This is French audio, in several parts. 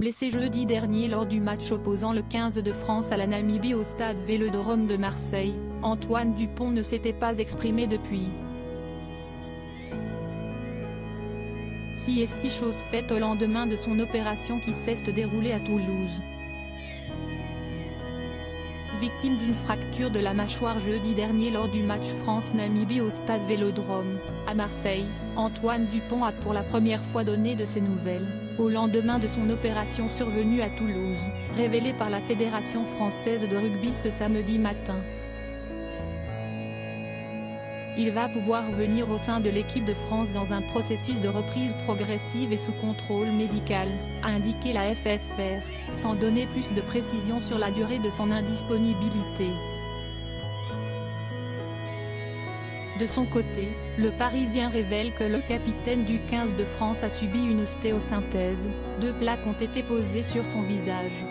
Blessé jeudi dernier lors du match opposant le 15 de France à la Namibie au stade Vélodrome de Marseille, Antoine Dupont ne s'était pas exprimé depuis. Si est chose faite au lendemain de son opération qui s'est déroulée à Toulouse. Victime d'une fracture de la mâchoire jeudi dernier lors du match France-Namibie au stade Vélodrome, à Marseille, Antoine Dupont a pour la première fois donné de ses nouvelles, au lendemain de son opération survenue à Toulouse, révélée par la Fédération française de rugby ce samedi matin. Il va pouvoir revenir au sein de l'équipe de France dans un processus de reprise progressive et sous contrôle médical, a indiqué la FFR, sans donner plus de précisions sur la durée de son indisponibilité. De son côté, le Parisien révèle que le capitaine du 15 de France a subi une ostéosynthèse, 2 plaques ont été posées sur son visage.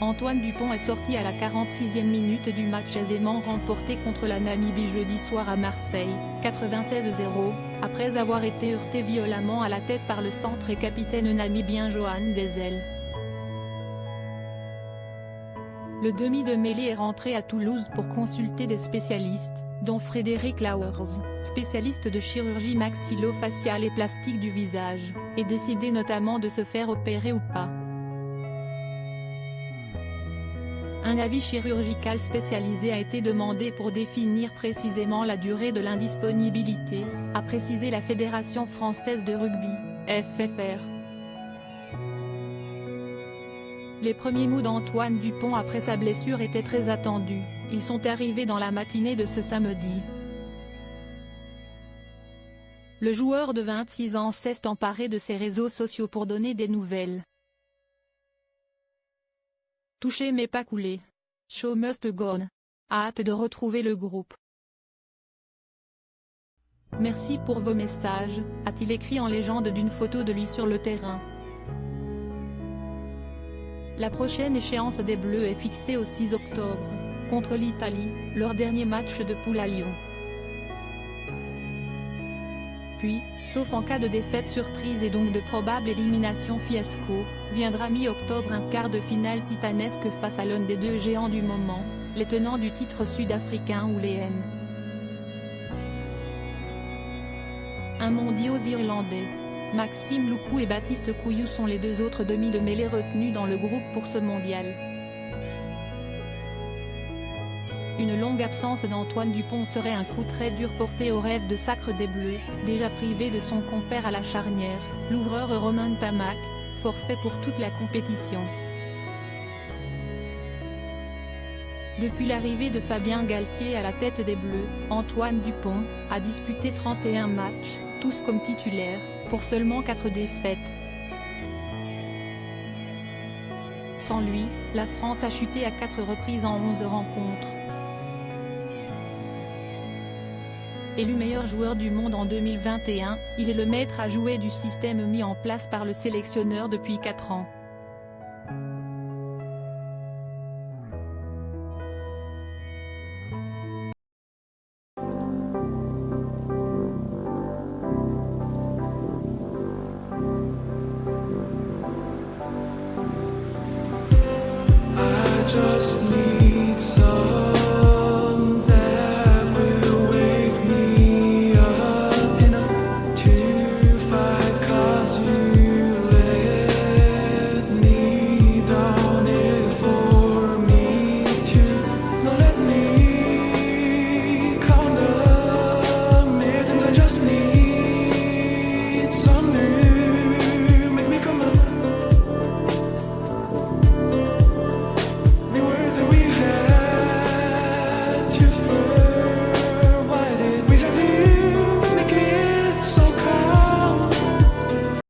Antoine Dupont est sorti à la 46e minute du match aisément remporté contre la Namibie jeudi soir à Marseille, 96-0, après avoir été heurté violemment à la tête par le centre et capitaine namibien Johan Dezel. Le demi de mêlée est rentré à Toulouse pour consulter des spécialistes, dont Frédéric Lauwers, spécialiste de chirurgie maxillo-faciale et plastique du visage, et décider notamment de se faire opérer ou pas. Un avis chirurgical spécialisé a été demandé pour définir précisément la durée de l'indisponibilité, a précisé la Fédération française de rugby, FFR. Les premiers mots d'Antoine Dupont après sa blessure étaient très attendus, ils sont arrivés dans la matinée de ce samedi. Le joueur de 26 ans s'est emparé de ses réseaux sociaux pour donner des nouvelles. Touché mais pas coulé. Show must go on. Hâte de retrouver le groupe. Merci pour vos messages, a-t-il écrit en légende d'une photo de lui sur le terrain. La prochaine échéance des Bleus est fixée au 6 octobre, contre l'Italie, leur dernier match de poule à Lyon. Puis, sauf en cas de défaite surprise et donc de probable élimination fiasco, viendra mi-octobre un quart de finale titanesque face à l'un des 2 géants du moment, les tenants du titre sud-africain ou les N. Un mondiaux irlandais. Maxime Loukou et Baptiste Couillou sont les 2 autres demi de mêlée retenus dans le groupe pour ce mondial. Une longue absence d'Antoine Dupont serait un coup très dur porté au rêve de sacre des Bleus, déjà privé de son compère à la charnière, l'ouvreur Romain Ntamack, forfait pour toute la compétition. Depuis l'arrivée de Fabien Galtier à la tête des Bleus, Antoine Dupont a disputé 31 matchs, tous comme titulaire, pour seulement 4 défaites. Sans lui, la France a chuté à 4 reprises en 11 rencontres. Élu meilleur joueur du monde en 2021, il est le maître à jouer du système mis en place par le sélectionneur depuis 4 ans.